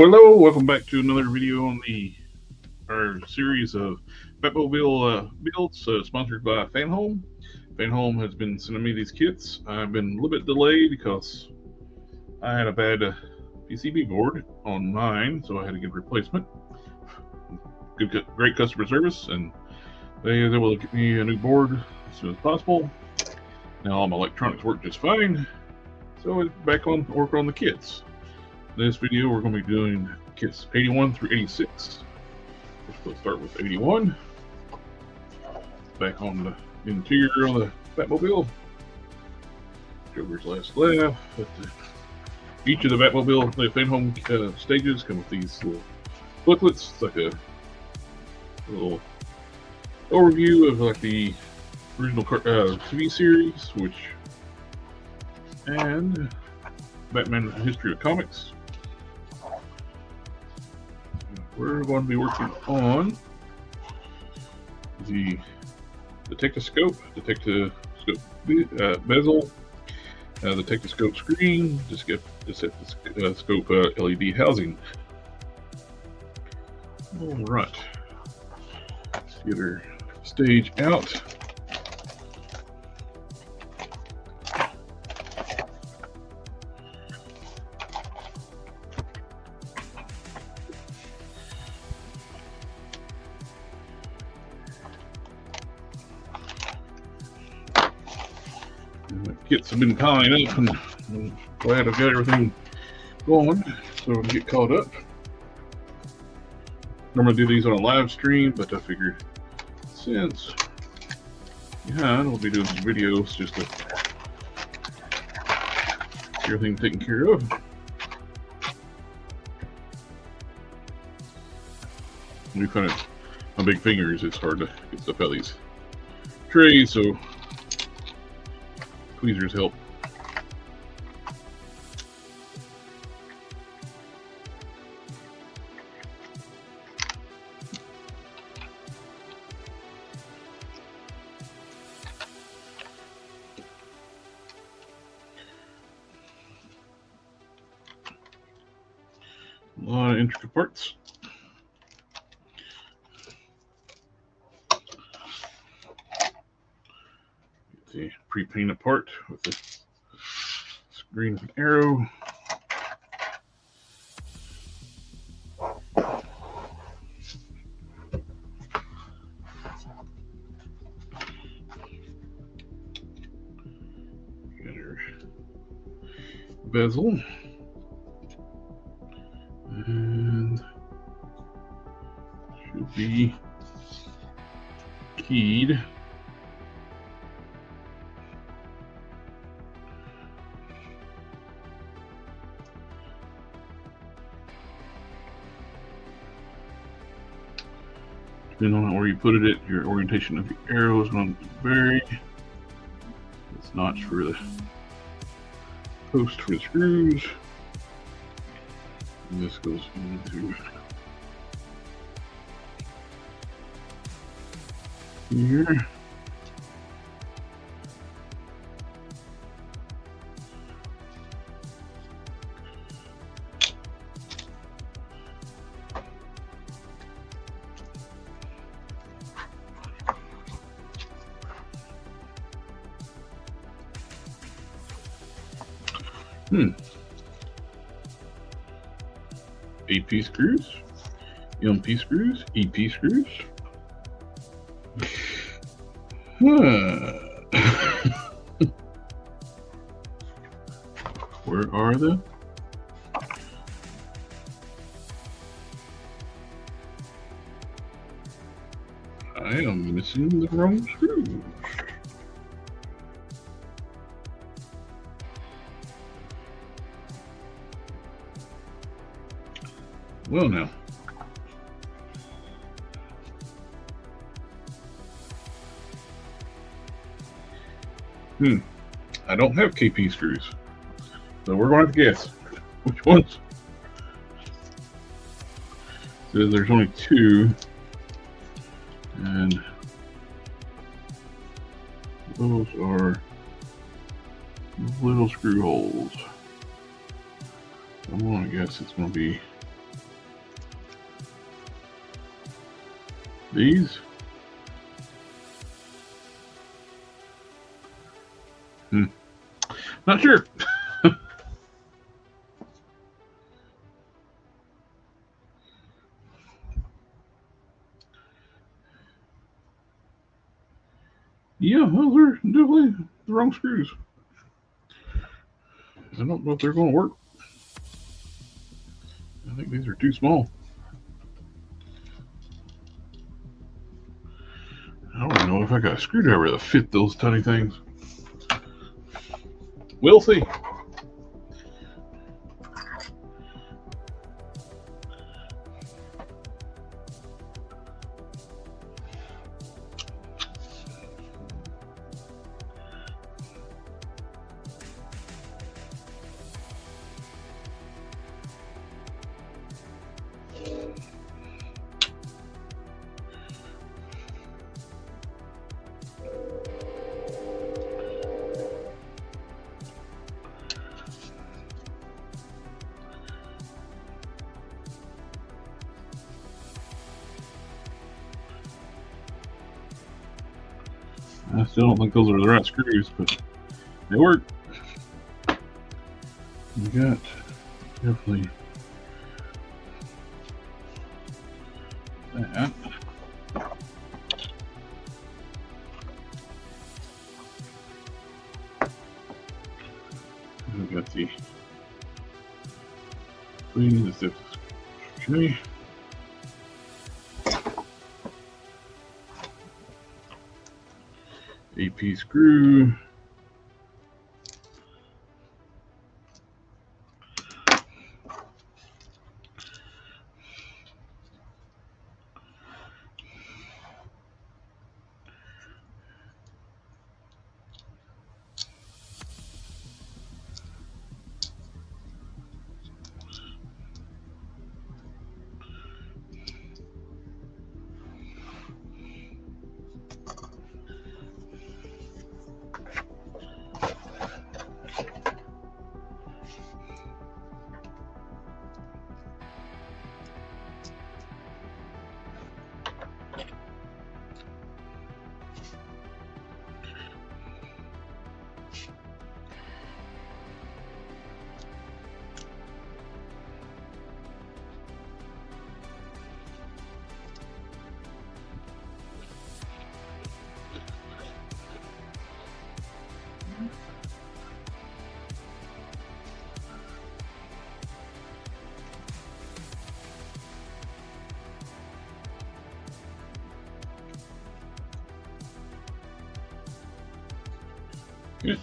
Hello, welcome back to another video on our series of Batmobile builds, sponsored by FANHOME. FANHOME has been sending me these kits. I've been a little bit delayed because I had a bad PCB board on mine, so I had to get a replacement. Great customer service, and they were able to get me a new board as soon as possible. Now all my electronics work just fine, so I'm back on work on the kits. In this video, we're going to be doing kits 81 through 86. Let's start with 81. Back on the interior of the Batmobile. Joker's last laugh. Each of the Batmobile, the FANHOME stages come with these little booklets. It's like a little overview of like the original TV series, and Batman History of Comics. We're going to be working on the detectoscope bezel, the detectoscope screen, detectoscope LED housing. All right, let's get our stage out. Kits have been piling up, and I'm glad I've got everything going so I can get caught up. Normally do these on a live stream, but I figured since we'll be doing some videos just to get everything taken care of. We find it, my big fingers, it's hard to get stuff out of these trays, so tweezers help. A lot of intricate parts. The pre-painted part with the screen with an arrow. Got our bezel. And should be keyed. Depending on where you put it, your orientation of the arrow is going to vary. This notch for the post for the screws. And this goes into here. AP screws, MP screws, EP screws. Where are they? I am missing the wrong screws. Well, now. I don't have KP screws, so we're going to have to guess which ones. So there's only two, and those are little screw holes. I'm going to guess it's going to be These? Not sure. Yeah, those are definitely the wrong screws. I don't know if they're going to work. I think these are too small. I don't even know if I got a screwdriver that fit those tiny things. We'll see. I still don't think those are the right screws, but they work. We got definitely that. We got the clean the zip. Okay. AP screw. Yeah.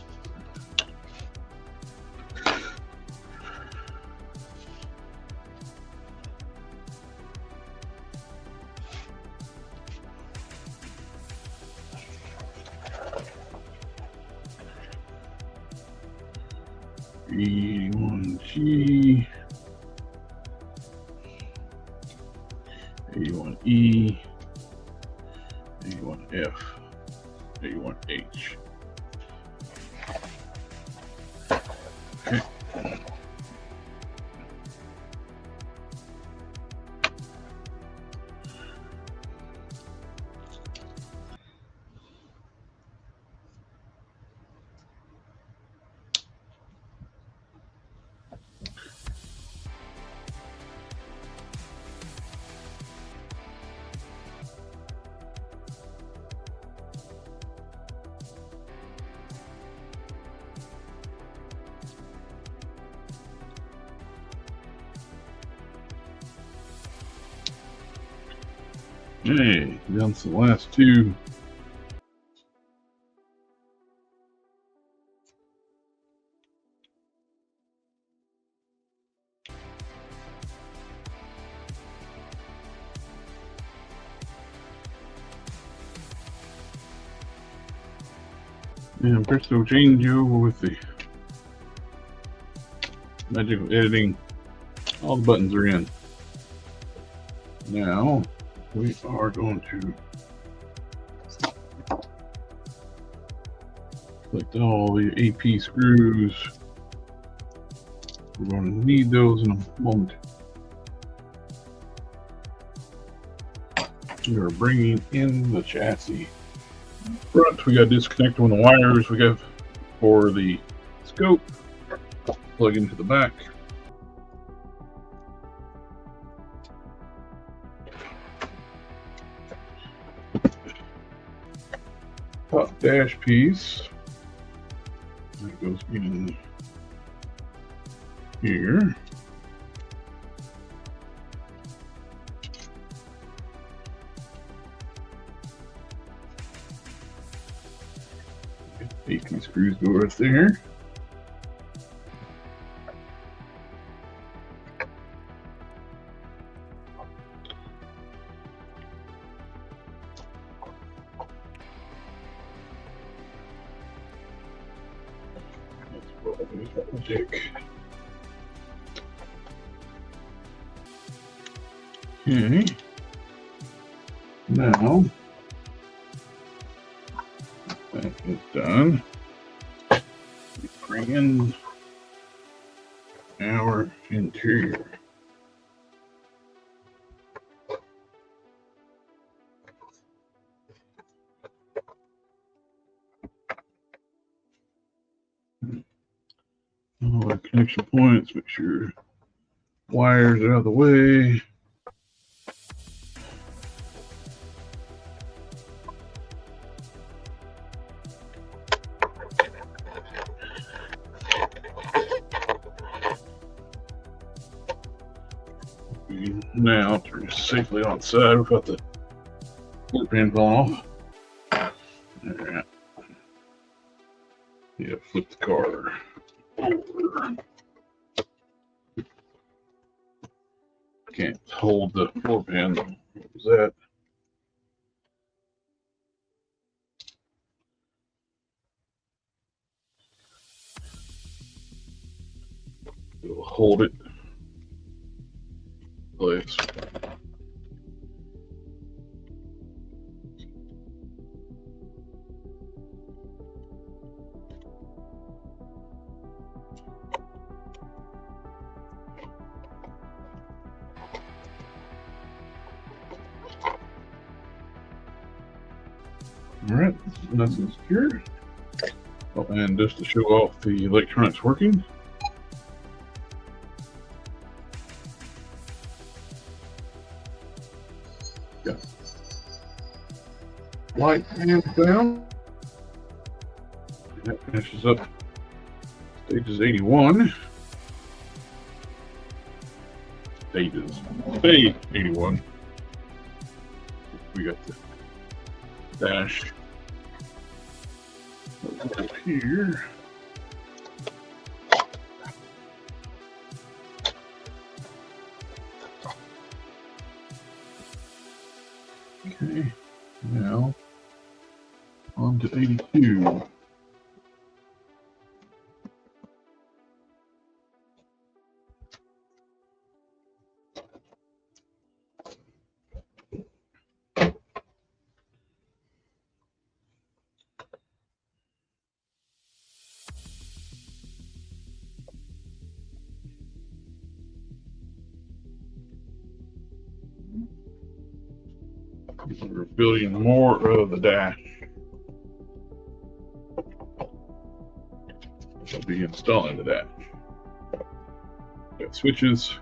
E1G, A1E, A1F, A1H. Okay. Hey, down to the last two. And presto changeover with the magic of editing. All the buttons are in. Now we are going to select all the AP screws. We're going to need those in a moment. We are bringing in the chassis. Front, we got to disconnect one of the wires we have for the scope. Plug into the back. Top dash piece. That goes in here. AP screws go right there. Dick. Okay. Now that is done. We bring in our interior. All our connection points, make sure wires are out of the way. Now turn it safely on the side without the floor pan falling off. Alright. Yeah, flip the car over. Can't hold the floor pan. What was that? It'll hold it in place. Alright, nice and secure. Oh, and just to show off the electronics working. Got light hands down. That finishes up stages 81. Stage 81. We got the dash over here. Okay, now on to 82. We're building more of the dash. We'll be installing the dash. Got switches,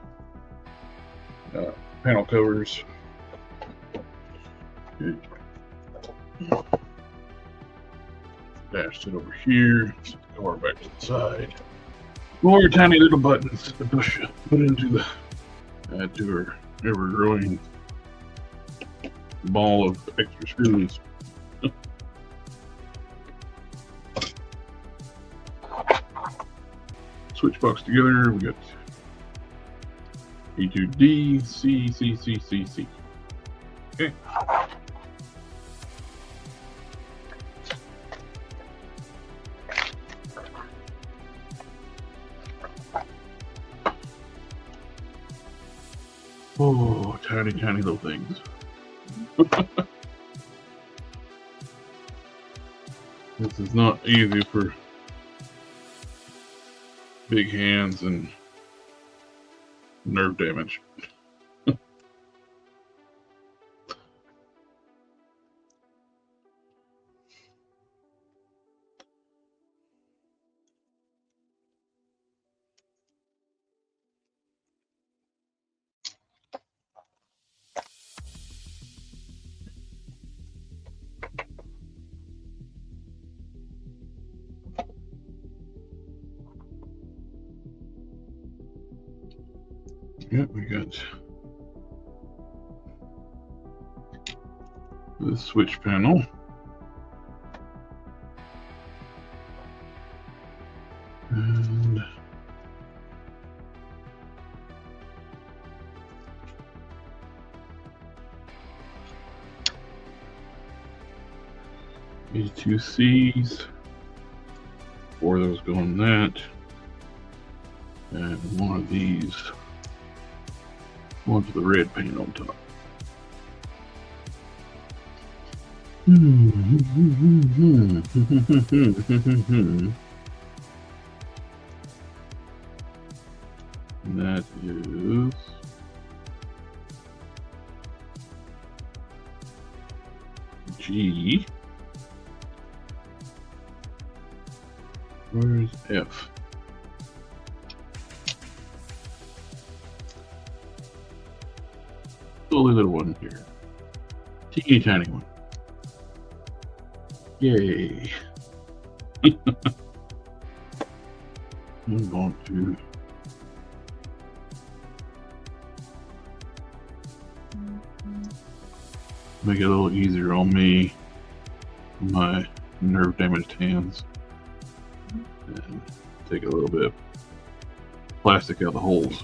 panel covers. Okay. Dash sit over here. Set the car back to the side. More tiny little buttons to push, put into the add to our ever-growing ball of extra screws. Switch box together. We got A to D, C, C, C, C, C. Okay. Oh, tiny, tiny little things. This is not easy for big hands and nerve damage. Yep, we got the switch panel. And these two C's. 4 of those go on that. And one of these onto the red paint on top. And that is G. Where's F? Only little one here. Teeny tiny one. Yay. I'm going to make it a little easier on me, my nerve damaged hands, and take a little bit of plastic out of the holes.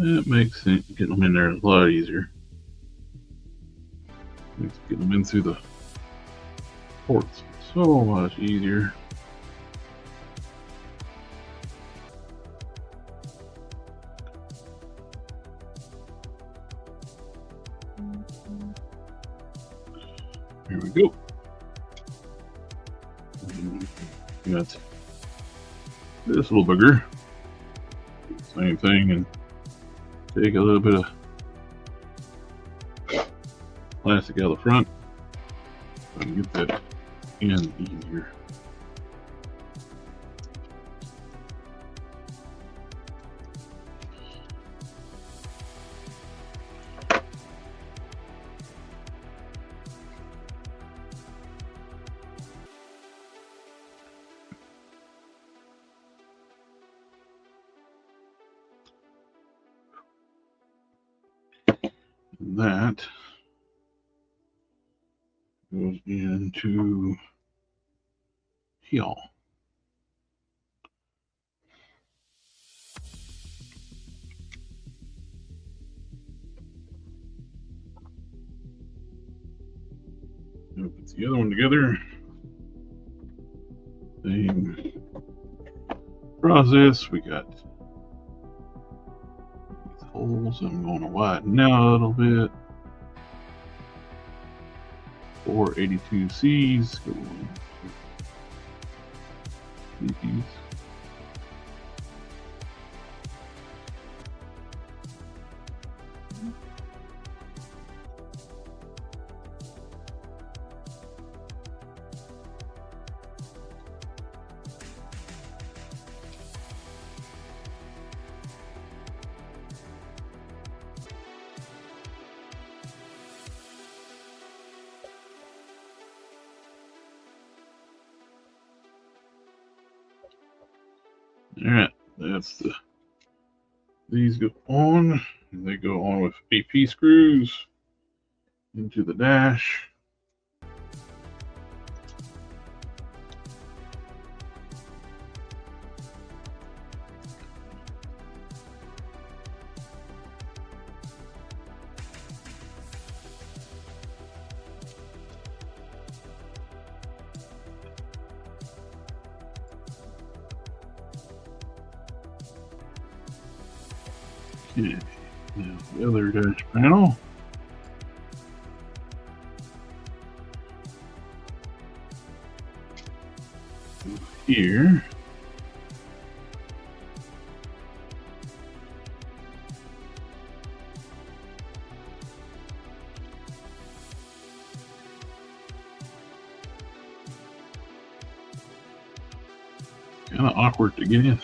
That makes sense. Getting them in there is a lot easier. Makes getting them in through the ports so much easier. Here we go. Got this little booger. Same thing, and take a little bit of plastic out of the front so I can get that in easier. That goes into here. Now put the other one together. Same process. We got these holes. I'm going to widen out a little bit. 482 C's. Go on. These. Alright, that's these go on, and they go on with AP screws into the dash. Okay, now the other dash panel. Here. Kind of awkward to get in.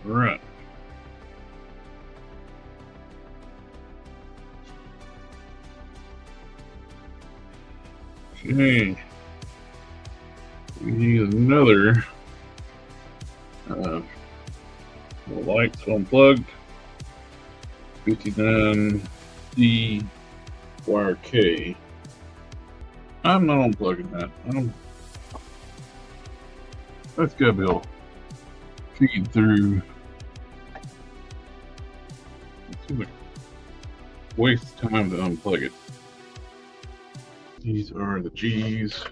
Right. Okay. We need another lights unplugged. 59D wire K. I'm not unplugging that. That's gotta be able to feed through. It seems like waste time to unplug it. These are the G's.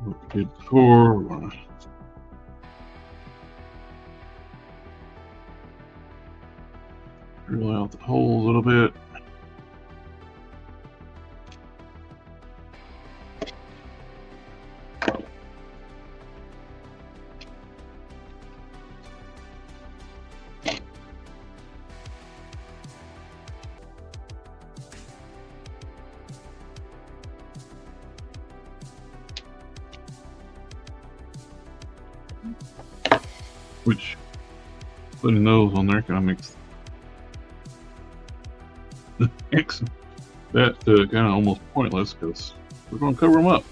What we did before. We're gonna drill out the hole a little bit. Which putting those on there kind of makes that kind of almost pointless because we're going to cover them up.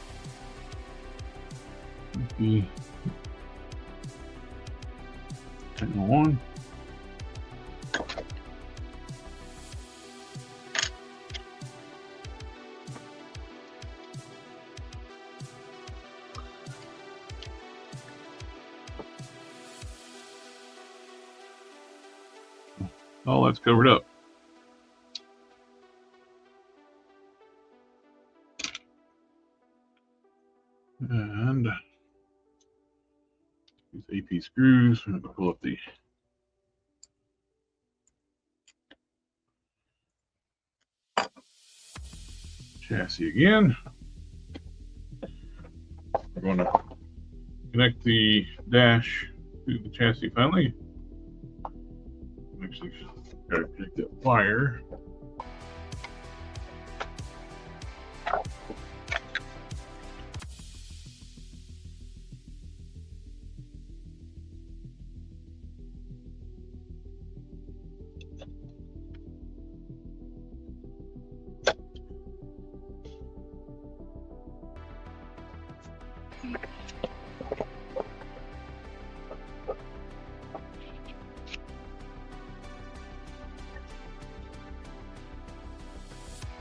Channel 1. All that's covered up. And these AP screws, I'm going to pull up the chassis again. We're going to connect the dash to the chassis finally. Actually, got to connect that wire.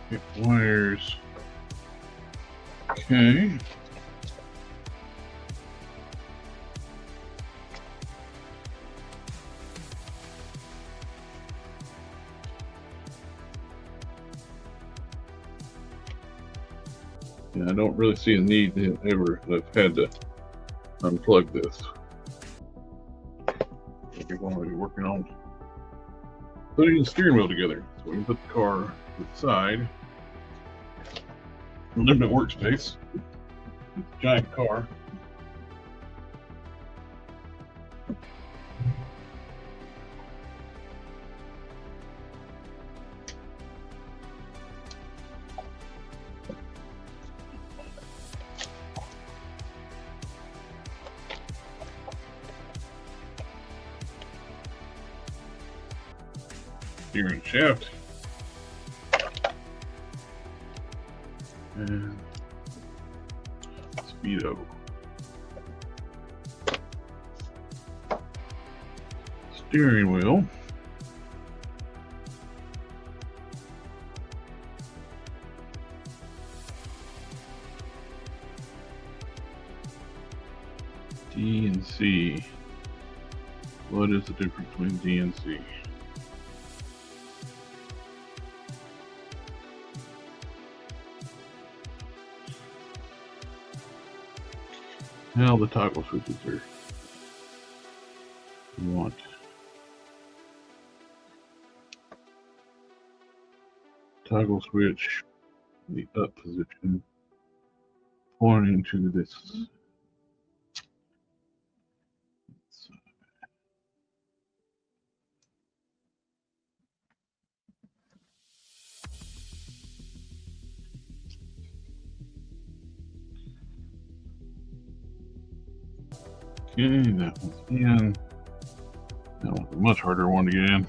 Get wires. Okay. Yeah, I don't really see a need to ever have had to unplug this. We're going to be working on putting the steering wheel together. So we can put the car to the side. Limited workspace. It's a giant car. Steering shaft. And speedo. Steering wheel. D and C. What is the difference between D and C? Now the toggle switches are you want. Toggle switch, the up position, pointing to this. Okay, that one's in. That one's a much harder one to get in.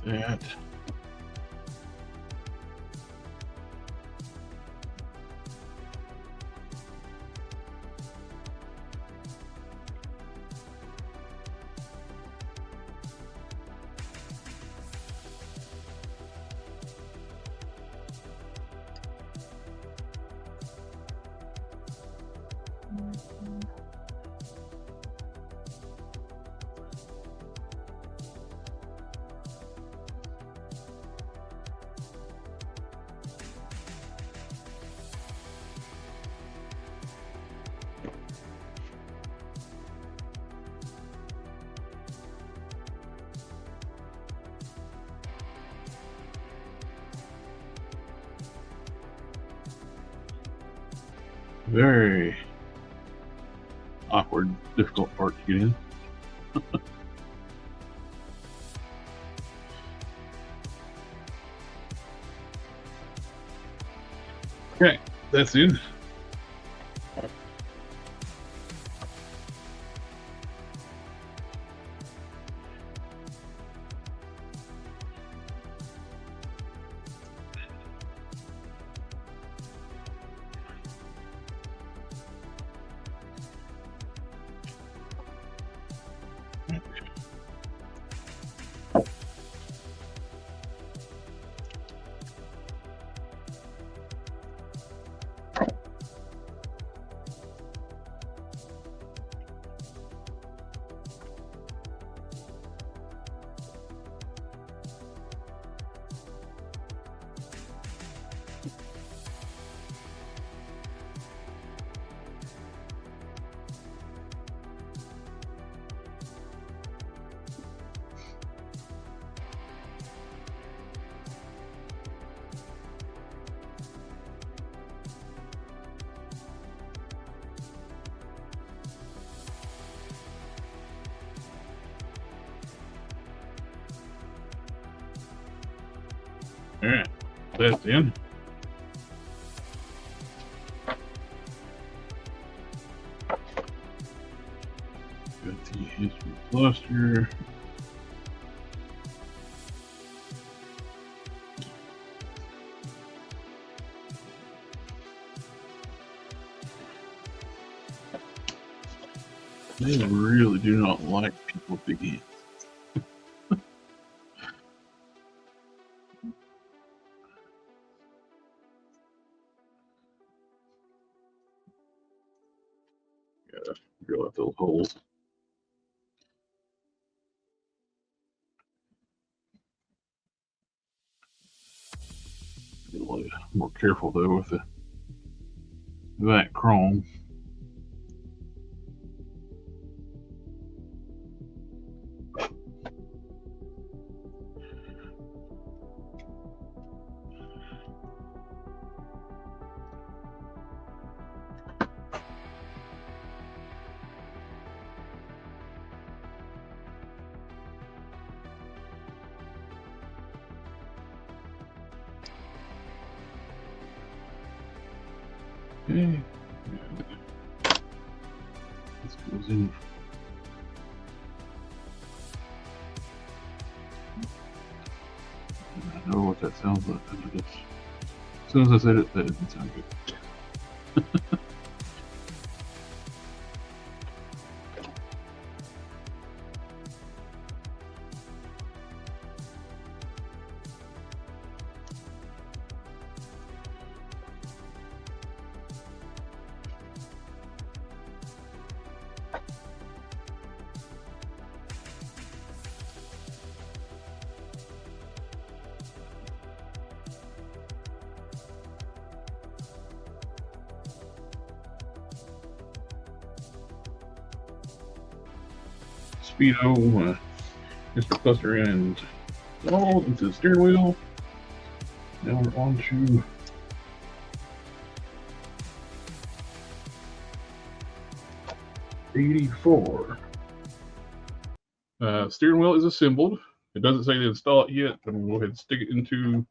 That. Very awkward, difficult part to get in. Okay, that's in. Alright, that's in. Got the history cluster. They really do not like people with big hands. Gotta drill out those holes. Be a little more careful though with that chrome. Okay. This goes in. I know what that sounds like. As soon as I said it, that didn't sound good. Speedo, Mr. Cluster, and all into the steering wheel. Now we're on to 84. Steering wheel is assembled. It doesn't say to install it yet. I'm going to go ahead and stick it into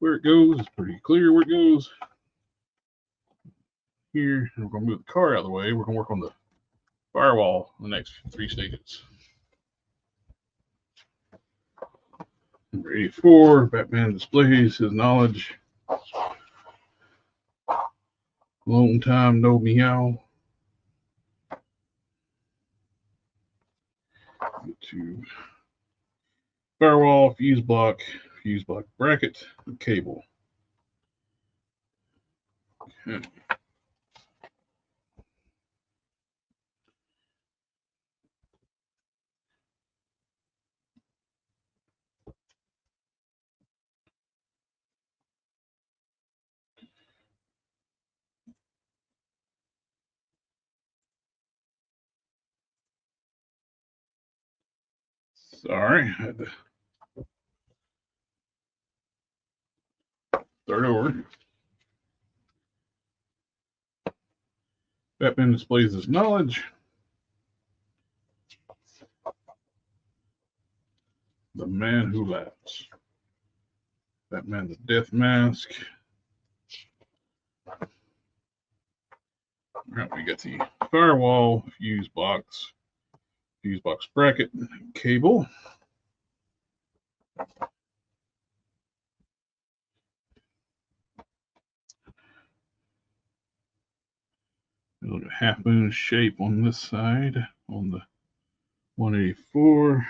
where it goes. It's pretty clear where it goes. Here, and we're going to move the car out of the way. We're going to work on the firewall in the next 3 stages. Number 84, Batman displays his knowledge. Long time no meow. Get to firewall, fuse block bracket, and cable. Okay. Sorry, I had to start over. Batman displays his knowledge. The man who laughs. Batman's death mask. All right, we got the firewall, fuse box bracket, cable. A little half moon shape on this side on the 184.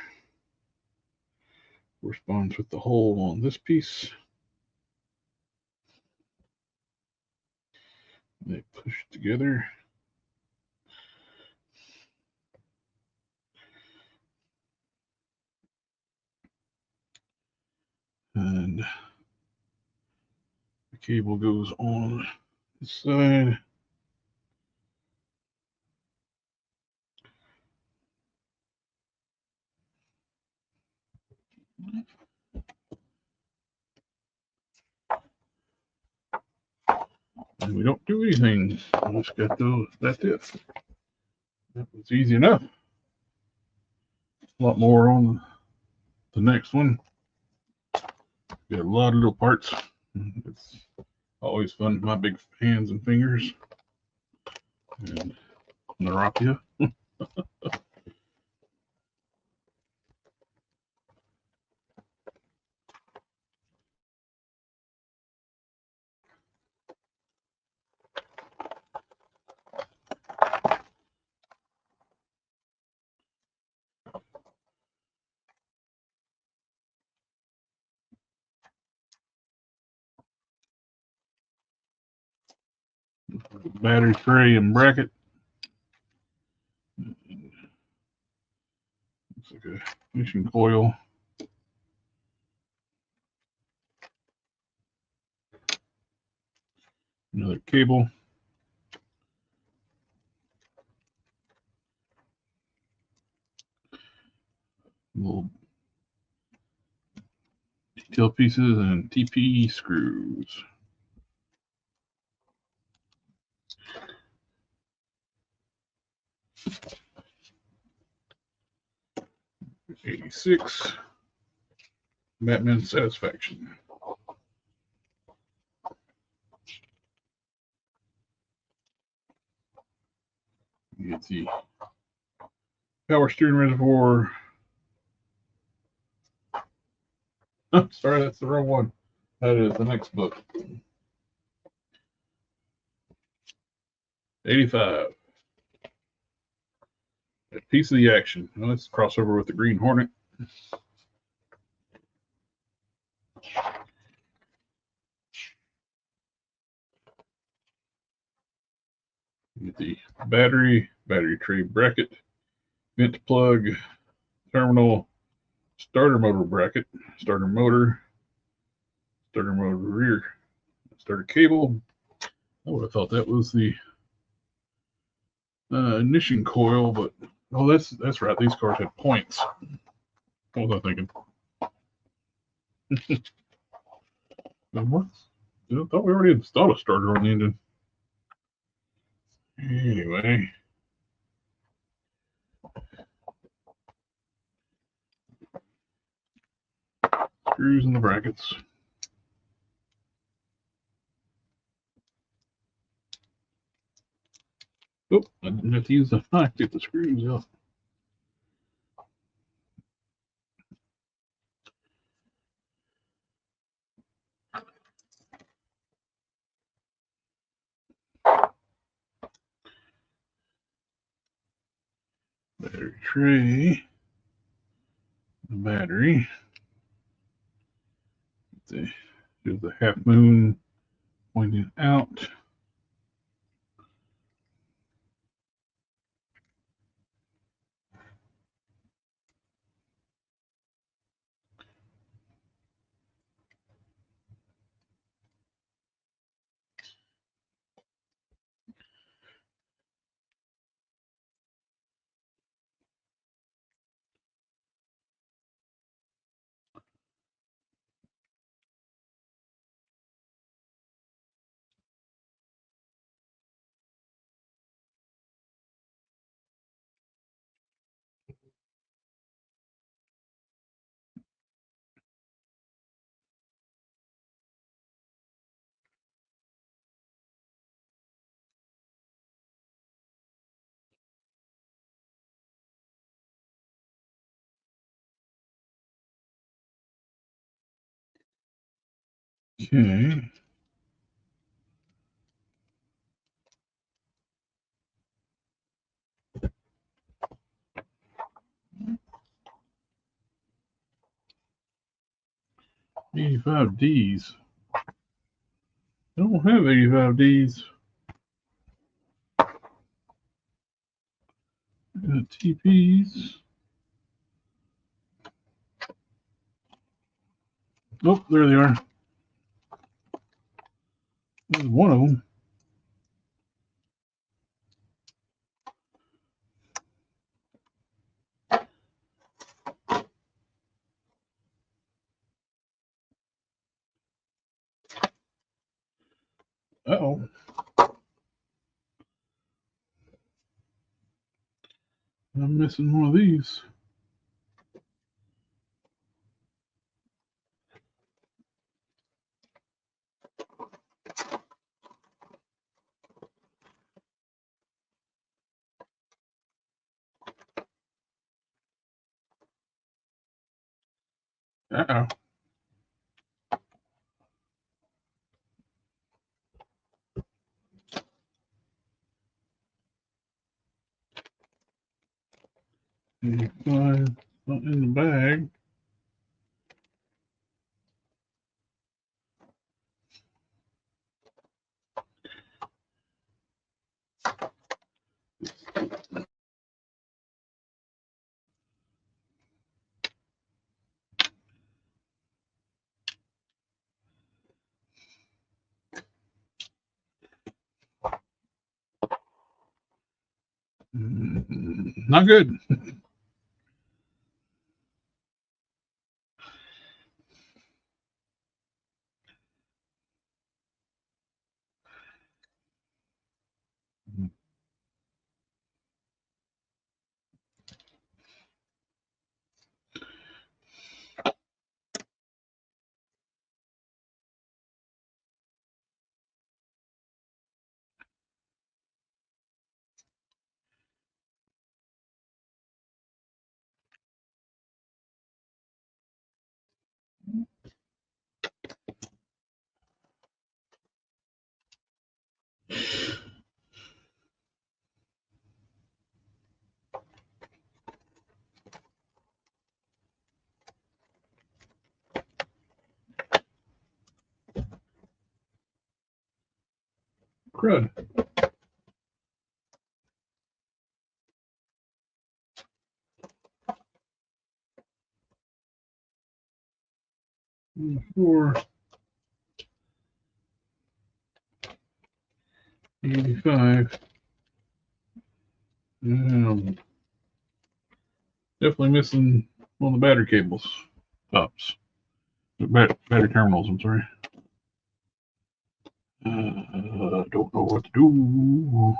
Corresponds with the hole on this piece. They push together. And the cable goes on this side. And we don't do anything. We just got those. That's it. That was easy enough. A lot more on the next one. Got a lot of little parts. It's always fun with my big hands and fingers. And neuropia. Battery tray and bracket. Looks like a ignition coil. Another cable. Little detail pieces and TP screws. '86 Batman Satisfaction. You get the power steering reservoir. Sorry, that's the wrong one. That is the next book. 85. A piece of the action. Well, let's cross over with the Green Hornet. Get the battery tray bracket, vent plug, terminal, starter motor bracket, starter motor rear, starter cable. I would have thought that was the ignition coil, but oh, that's right. These cars had points. What was I thinking? What? I thought we already installed a starter on the engine. Anyway, Screws in the brackets. Oh, I didn't have to use the knife to get the screws out. Battery tray. The battery. There's the half moon pointing out. Okay. $85Ds. I don't have $85Ds. Got TPs. Oh, there they are. There's one of them. Uh-oh. I'm missing one of these. Uh-oh. $85, not in the bag. Not good. Crud. Four. 85. Definitely missing one of the battery cables. Tops. Battery terminals, I'm sorry. Don't know what to do.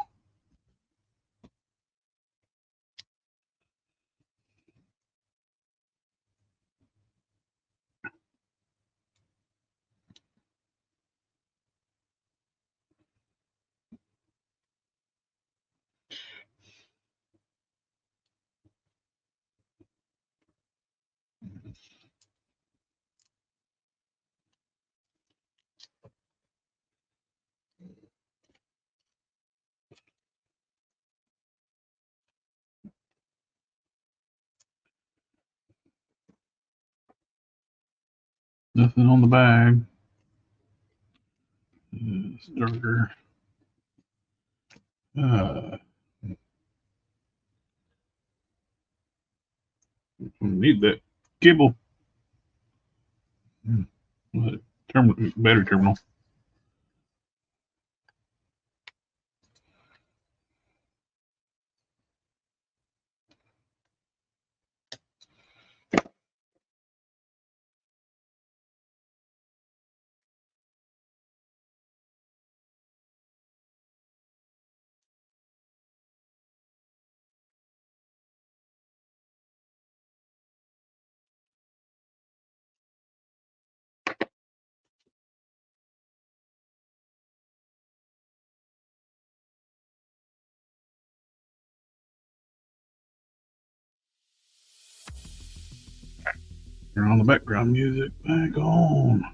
Nothing on the bag. Starter. Need that cable. Battery terminal. Turn on the background music. Back on.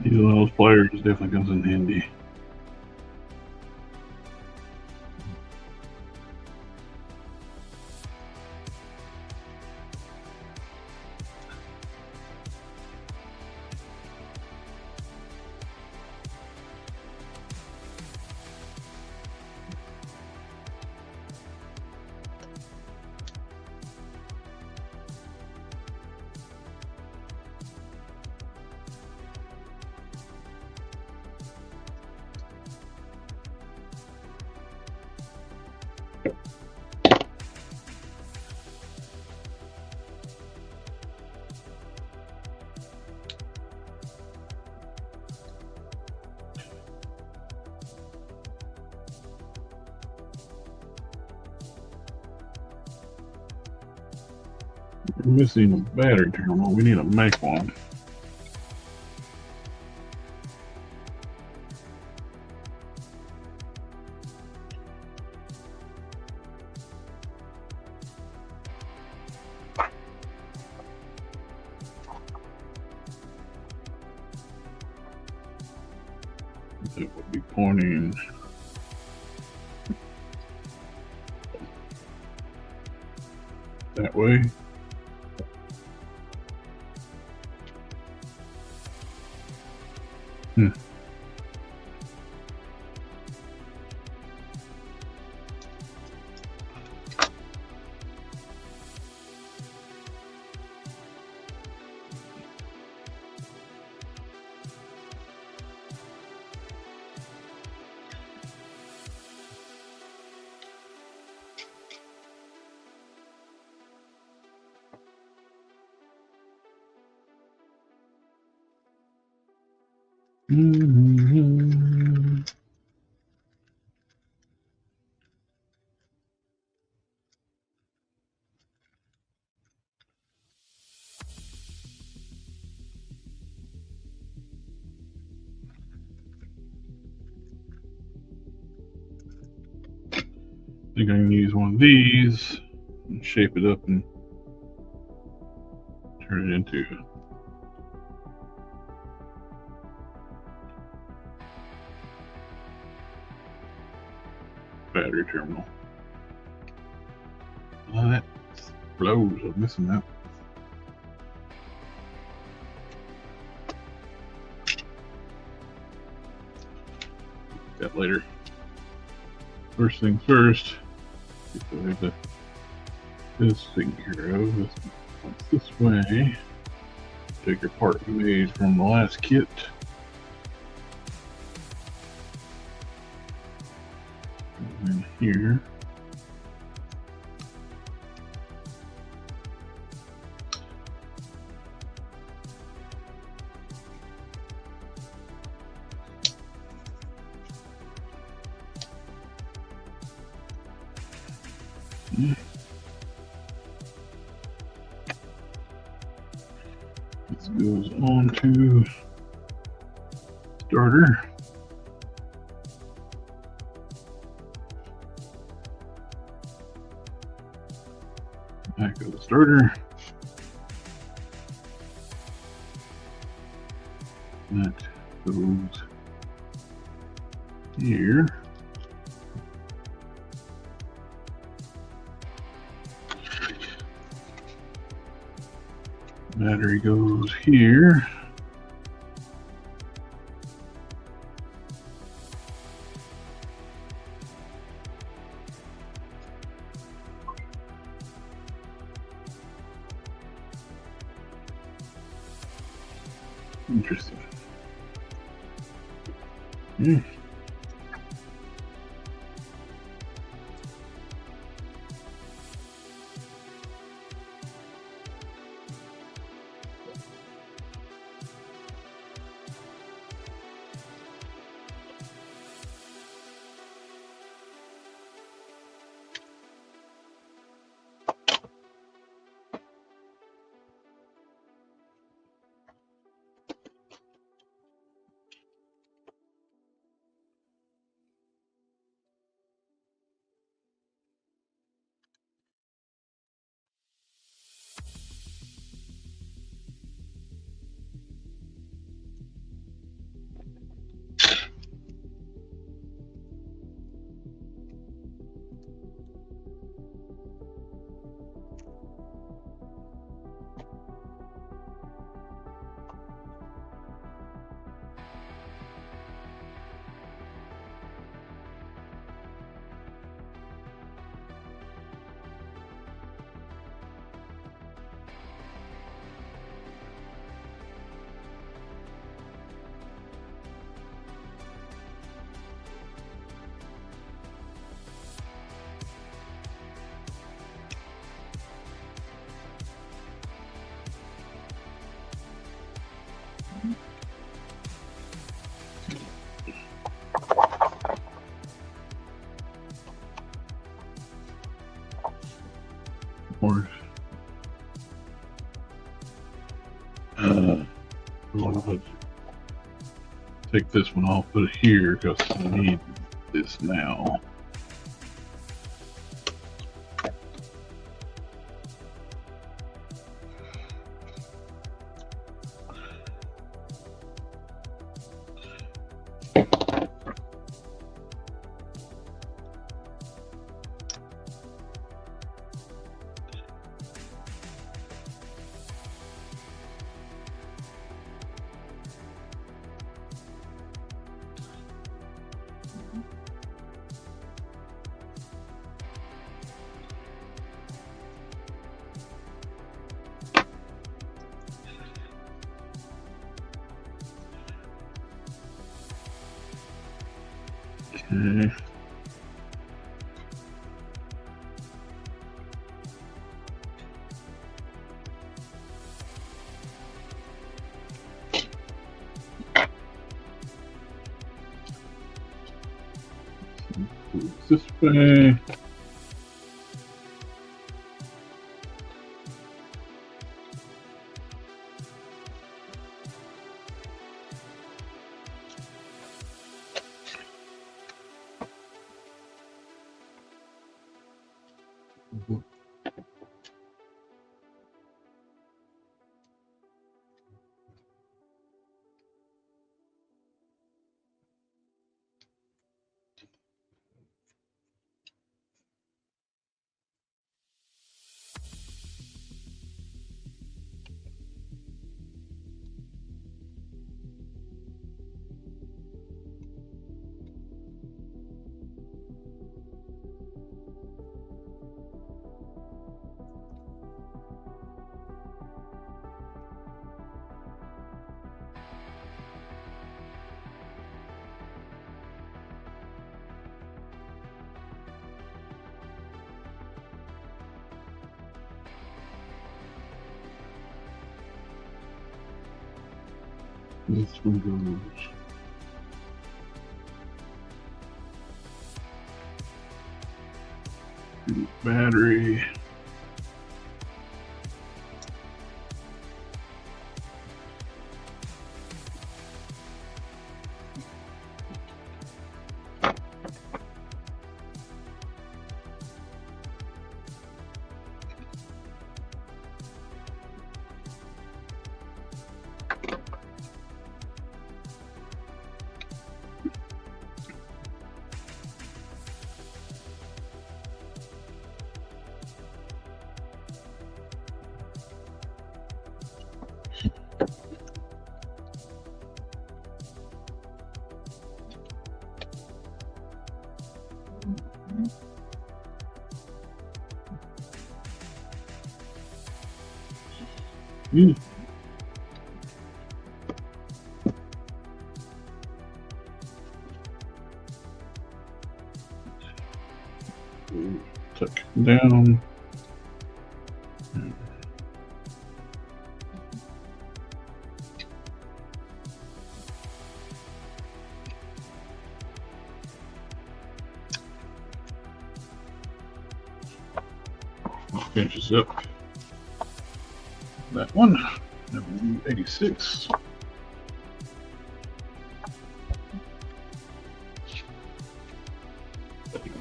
Using those pliers definitely comes in handy. We're missing a battery terminal. We need to make one. It would be pointing that way. I think I can use one of these and shape it up and turn it into a battery terminal. That blows. I'm missing that. That later. First things first. Get this taken care of. Once this way. Take your part we made from the last kit. And then here. This goes on to starter. Back of the starter. That goes here. Battery goes here. Interesting. Yeah. Or take this one off, put it here because I need this now. Okay. This way. This one goes. Battery. Mm. Tuck down. Finishes up that one. Number 86.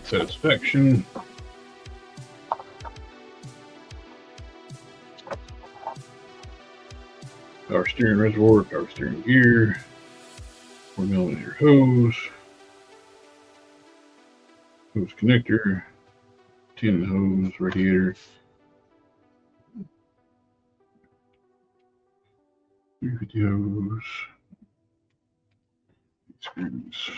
Satisfaction. Power steering reservoir, power steering gear, 4mm hose, hose connector, tin hose, radiator, 350 hose, screws.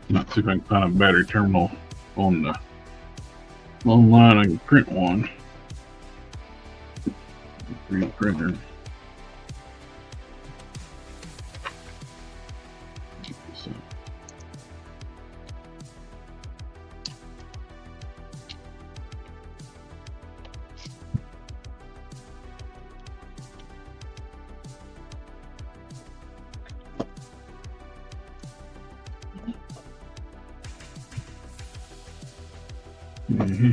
Not see if I can find a battery terminal on the online. I can print one. 3D printer. Mm-hmm.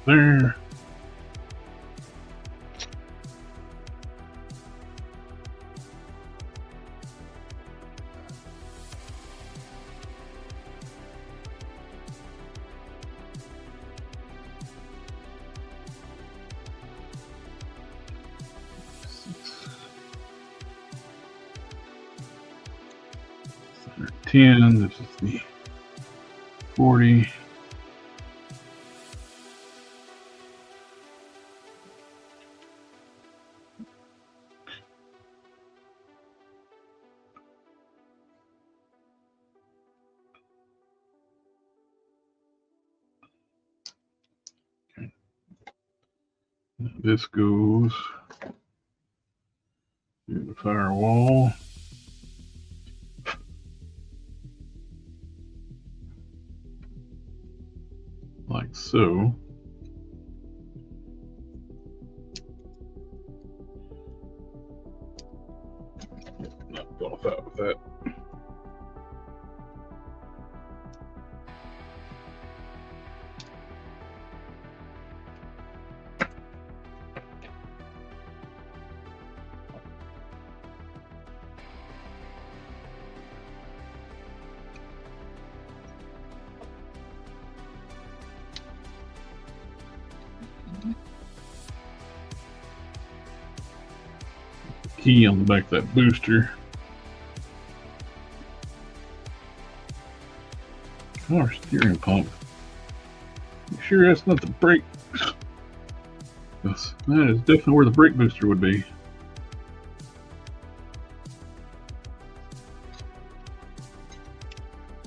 There. $10. This is the 40. This goes to the firewall. Like so. Not going to fight with that. Key on the back of that booster. Power steering pump. You sure that's not the brake? Yes, that is definitely where the brake booster would be.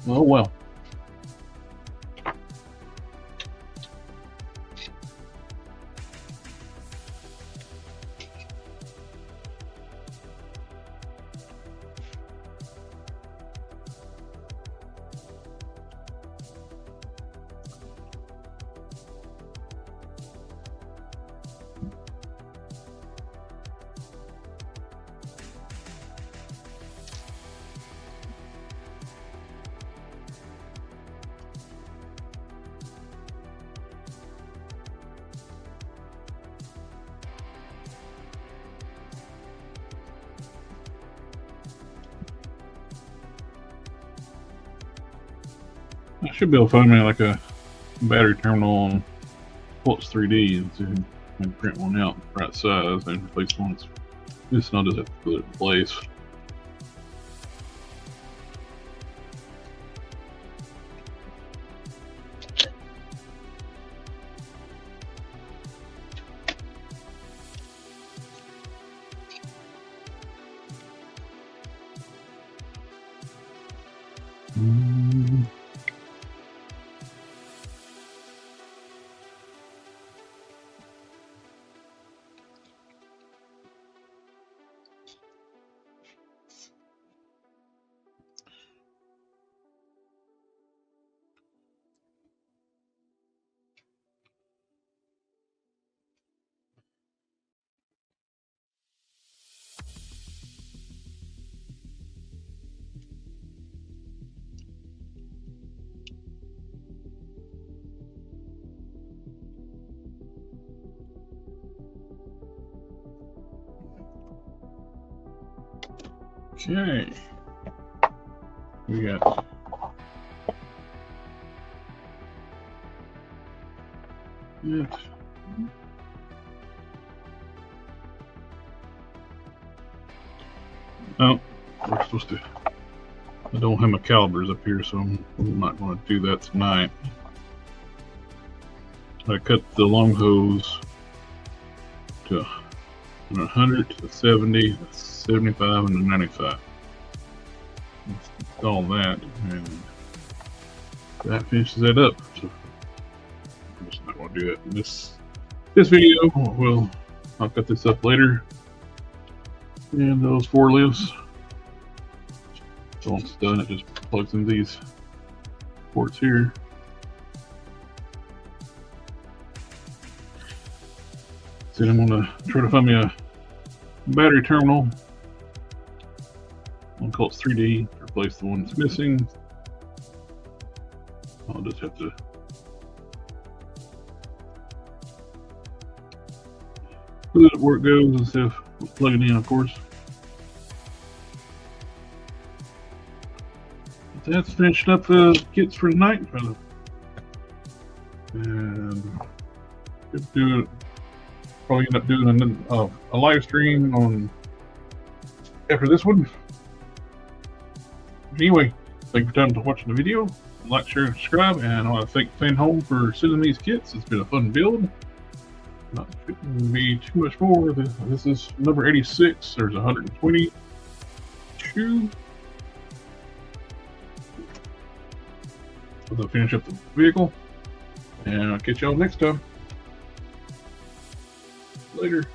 Oh well. I should be able to find me like a battery terminal on Pulse 3D and see if I can print one out the right size and replace one that's missing. I'll just have to put it in place. Okay, we got it. Oh, we're supposed to. I don't have my calibers up here, so I'm not going to do that tonight. I cut the long hose to 100, to 70, to 75, and to 95. Install that, and that finishes that up. So I'm just not going to do that in this video. I'll cut this up later. And those 4 lifts. So once it's done, it just plugs in these ports here. So I'm going to try to find me a battery terminal on Pulse 3D to replace the one that's missing. I'll just have to put it where it goes instead of plugging in, of course. But that's finished up the kits for tonight. And probably end up doing a live stream on after this one. Anyway, thank you for watching the video. Like, share, and subscribe. And I want to thank FANHOME for sending these kits. It's been a fun build. Not shouldn't be too much more. This is number 86. There's 122. I'll finish up the vehicle, and I'll catch y'all next time. Later.